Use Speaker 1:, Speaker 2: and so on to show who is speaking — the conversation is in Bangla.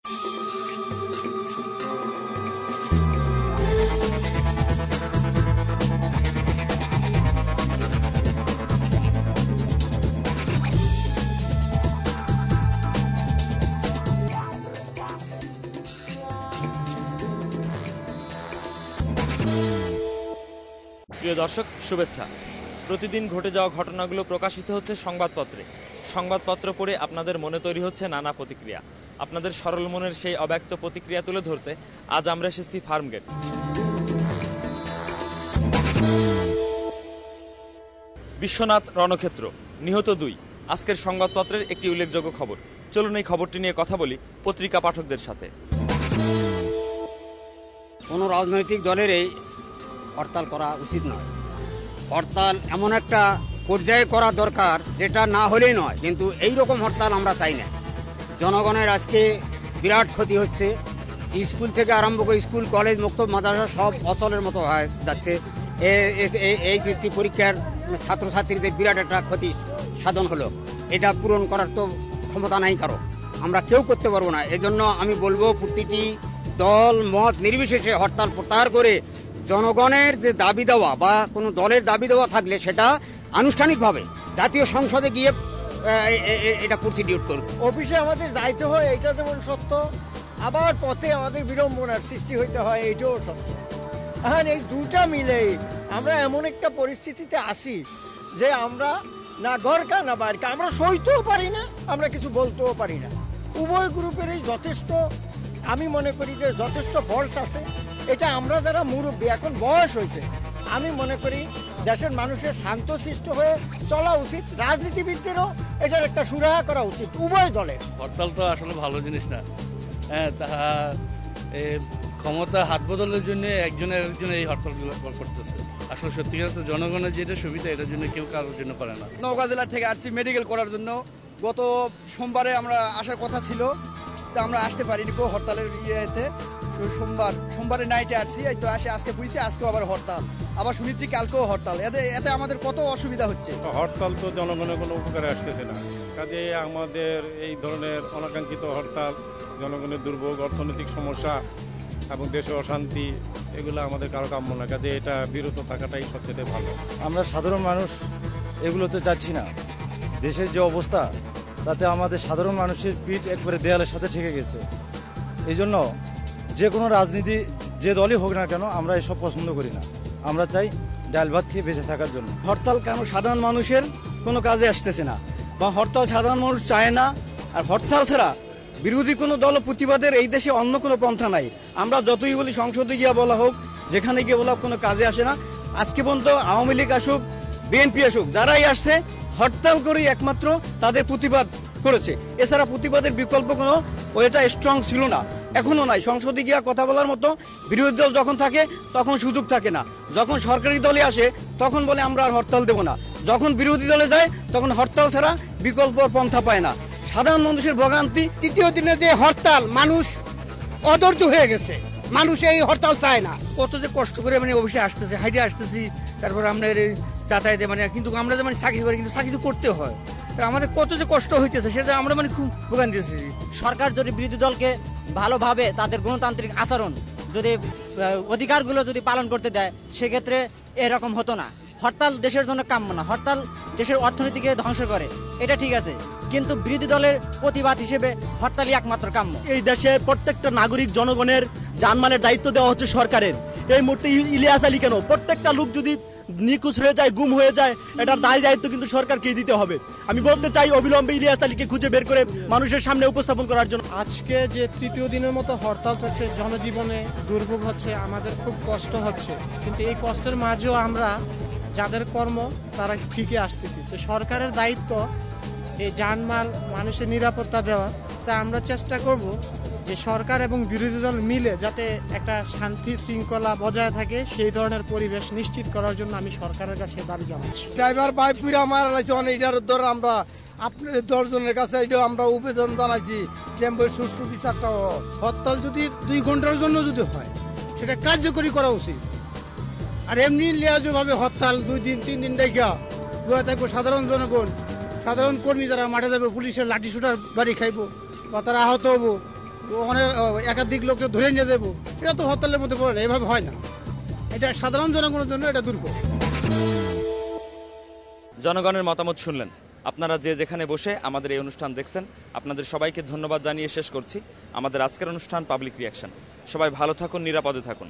Speaker 1: প্রিয় দর্শক, শুভেচ্ছা। প্রতিদিন ঘটে যাওয়া ঘটনাগুলো প্রকাশিত হচ্ছে সংবাদপত্রে। সংবাদপত্র পড়ে আপনাদের মনে তৈরি হচ্ছে নানা প্রতিক্রিয়া। আপনাদের সরল মনের সেই অব্যক্ত প্রতিক্রিয়া তুলে ধরতে আজ আমরা এসেছি ফার্মগেট। বিশ্বনাথ রণক্ষেত্র, নিহত 2। আজকের সংবাদপত্রের একটি উল্লেখযোগ্য খবর। চলুন এই খবরটি নিয়ে কথা বলি পত্রিকা পাঠকদের সাথে।
Speaker 2: কোনো রাজনৈতিক দলের এই হরতাল করা উচিত নয়। হরতাল এমন একটা পর্যায়ে করা দরকার যেটা না হলেই নয়, কিন্তু এই রকম হরতাল আমরা চাই না। জনগণের আজকে বিরাট ক্ষতি হচ্ছে। স্কুল থেকে আরম্ভ করে স্কুল, কলেজ, মক্তব, মাদ্রাসা সব অচলের মতো হয়ে যাচ্ছে। এইচএসসি পরীক্ষার ছাত্রছাত্রীদের বিরাট একটা ক্ষতি সাধন হলো। এটা পূরণ করার তো ক্ষমতা নাই কারো, আমরা কেউ করতে পারবো না। এজন্য আমি বলবো প্রতিটি দল মত নির্বিশেষে হরতাল প্রত্যাহার করে জনগণের যে দাবি দেওয়া বা কোনো দলের দাবি দেওয়া থাকলে সেটা আনুষ্ঠানিকভাবে জাতীয় সংসদে গিয়ে এটা প্রসিডিউট করবে।
Speaker 3: অফিসে আমাদের দায়িত্ব হয়, এটা যেমন সত্য, আবার পথে আমাদের বিড়ম্বনার সৃষ্টি হইতে হয়, এইটাও সত্য। এখন এই দুটা মিলেই আমরা এমন একটা পরিস্থিতিতে আসি যে আমরা না ঘরকা না বাইরকা, আমরা সইতেও পারি না, আমরা কিছু বলতেও পারি না। উভয় গ্রুপেরই যথেষ্ট, আমি মনে করি যে যথেষ্ট ফল্ট আছে। এটা আমরা যারা মুরব্বী, এখন বয়স হয়েছে, আমি মনে করি দেশের মানুষের শান্তশিষ্ট হয়ে চলা উচিত। রাজনীতিবিদদেরও এটার একটা সুরাহা করা উচিত উভয় দলের।
Speaker 4: হরতাল তো আসলে ভালো জিনিস না। হ্যাঁ, তাহা ক্ষমতা হাত বদলের জন্য একজনের এই হরতালগুলো করতেছে। আসলে সত্যিকার তো জনগণের যেটা সুবিধা এটার জন্য কেউ কারোর জন্য করে না।
Speaker 5: নওগাঁ জেলা থেকে আসছি মেডিকেল করার জন্য। গত সোমবারে আমরা আসার কথা ছিল, তা আমরা আসতে পারিনি হরতালের ইয়েতে। সোমবারে নাইটে আসছি, এই তো আজকে বুঝছি আজকেও আবার হরতাল, আবার শুনেছি কালকেও হরতাল। এতে আমাদের কত অসুবিধা হচ্ছে।
Speaker 6: হরতাল তো জনগণের কোনো উপকারে আসতেছে না। কাজে আমাদের এই ধরনের অনাকাঙ্ক্ষিত হরতাল জনগণের দুর্ভোগ, অর্থনৈতিক সমস্যা এবং দেশে অশান্তি, এগুলো আমাদের কারো কাম্য না। কাজে এটা বিরত থাকাটাই সবচেয়ে ভালো।
Speaker 7: আমরা সাধারণ মানুষ এগুলো তো চাচ্ছি না। দেশের যে অবস্থা তাতে আমাদের সাধারণ মানুষের পিঠ একবারে দেয়ালের সাথে ঠেকে গেছে। এই জন্য যে কোনো রাজনীতি যে দলই হোক না কেন আমরা এসব পছন্দ করি না। আমরা চাই ডাল ভাত খেয়ে বেঁচে থাকার জন্য।
Speaker 5: হরতাল কেন সাধারণ মানুষের কোনো কাজে আসতেছে না, বা হরতাল সাধারণ মানুষ চায় না। আর হরতাল ছাড়া বিরোধী কোনো দল প্রতিবাদের এই দেশে অন্য কোনো পন্থা নাই। আমরা যতই বলি সংসদে গিয়া বলা হোক, যেখানে গিয়ে বলা কোনো কাজে আসে না। আজকে পর্যন্ত আওয়ামী লীগ আসুক, বিএনপি আসুক, যারাই আসছে হরতাল করেই একমাত্র তাদের প্রতিবাদ করেছে। এছাড়া প্রতিবাদের বিকল্প কোনো ওইটা স্ট্রং ছিল না, এখনো নাই। সংসদে গিয়া কথা বলার মতো বিরোধী দল যখন থাকে তখন সুযোগ থাকে না। যখন সরকারি দলে আসে তখন বলে আমরা আর হরতাল দেব না। যখন বিরোধী দলে যায় তখন হরতাল ছাড়া বিকল্প পন্থা পায় না। সাধারণ মানুষের ভোগান্তি।
Speaker 2: তৃতীয় দিনে যে হরতাল, মানুষ অধৈর্য হয়ে গেছে, মানুষ এই হরতাল চায় না।
Speaker 8: কত যে কষ্ট করে অফিসে আসতেছে, হাইটে আসতেছি, তারপর আমরা যাতায়াতে কিন্তু আমরা যে চাকরি করি, কিন্তু চাকরি করতে হয়, আমাদের কত যে কষ্ট হইতেছে সেটা আমরা খুব ভোগান্তি।
Speaker 9: সরকার যদি বিরোধী দলকে ভালোভাবে তাদের গণতান্ত্রিক আচরণ যদি অধিকারগুলো যদি পালন করতে দেয়, সেক্ষেত্রে এরকম হতো না। হরতাল দেশের জন্য কাম্য না। হরতাল দেশের অর্থনীতিকে ধ্বংস করে, এটা ঠিক আছে, কিন্তু বিরোধী দলের প্রতিবাদ হিসেবে হরতালই একমাত্র কাম্য।
Speaker 10: এই দেশের প্রত্যেকটা নাগরিক জনগণের জানমালের দায়িত্ব দেওয়া হচ্ছে সরকারের। এই মুহূর্তে ইলিয়াস আলী কেন, প্রত্যেকটা লোক যদি নিখোঁজ হয়ে যায়, গুম হয়ে যায়, এটার দায়িত্ব কিন্তু সরকারকেই দিতে হবে। আমি বলতে চাই অবিলম্বে ইলিয়াস আলীকে খুঁজে বের করে মানুষের সামনে উপস্থাপন করার জন্য।
Speaker 3: আজকে যে তৃতীয় দিনের মতো হরতাল হচ্ছে, জনজীবনে দুর্ভোগ হচ্ছে, আমাদের খুব কষ্ট হচ্ছে, কিন্তু এই কষ্টের মাঝেও আমরা যাদের কর্ম তারা ঠিকই আসতেছি। তো সরকারের দায়িত্ব এই জানমাল মানুষের নিরাপত্তা দেওয়া। তা আমরা চেষ্টা করব যে সরকার এবং বিরোধী দল মিলে যাতে একটা শান্তি শৃঙ্খলা বজায় থাকে, সেই ধরনের পরিবেশ নিশ্চিত করার জন্য আমি সরকারের কাছে দাবি জানাচ্ছি।
Speaker 5: ড্রাইভার বাইক পুরা মারা লাগছে অনেক, এটার ধর আমরা আপনাদের 10 জনের কাছে এটা আমরা আবেদন জানাইছি যে সুষ্ঠু বিচারটা।
Speaker 3: হরতাল যদি 2 ঘন্টার জন্য যদি হয়, সেটা কার্যকরী করা উচিত। আর এমনি লিয়াজভাবে হরতাল 2 দিন 3 দিন দেখা থাকবো, সাধারণ জনগণ, সাধারণ কর্মী যারা মাঠে যাবে, পুলিশের লাঠি শুটার বাড়ি খাইবো বা তারা আহত হবো,
Speaker 5: ওখানে একাধিক লোককে ধরে নিয়ে যাবো, এটা তো হরতালের মধ্যে পড়ে না, এভাবে হয় না। এটা সাধারণ জনগণের জন্য এটা দুর্ভোগ।
Speaker 1: জনগণের মতামত শুনলেন। আপনারা যে যেখানে বসে আমাদের এই অনুষ্ঠান দেখছেন, আপনাদের সবাইকে ধন্যবাদ জানিয়ে শেষ করছি আমাদের আজকের অনুষ্ঠান পাবলিক রিয়াকশন। সবাই ভালো থাকুন, নিরাপদে থাকুন।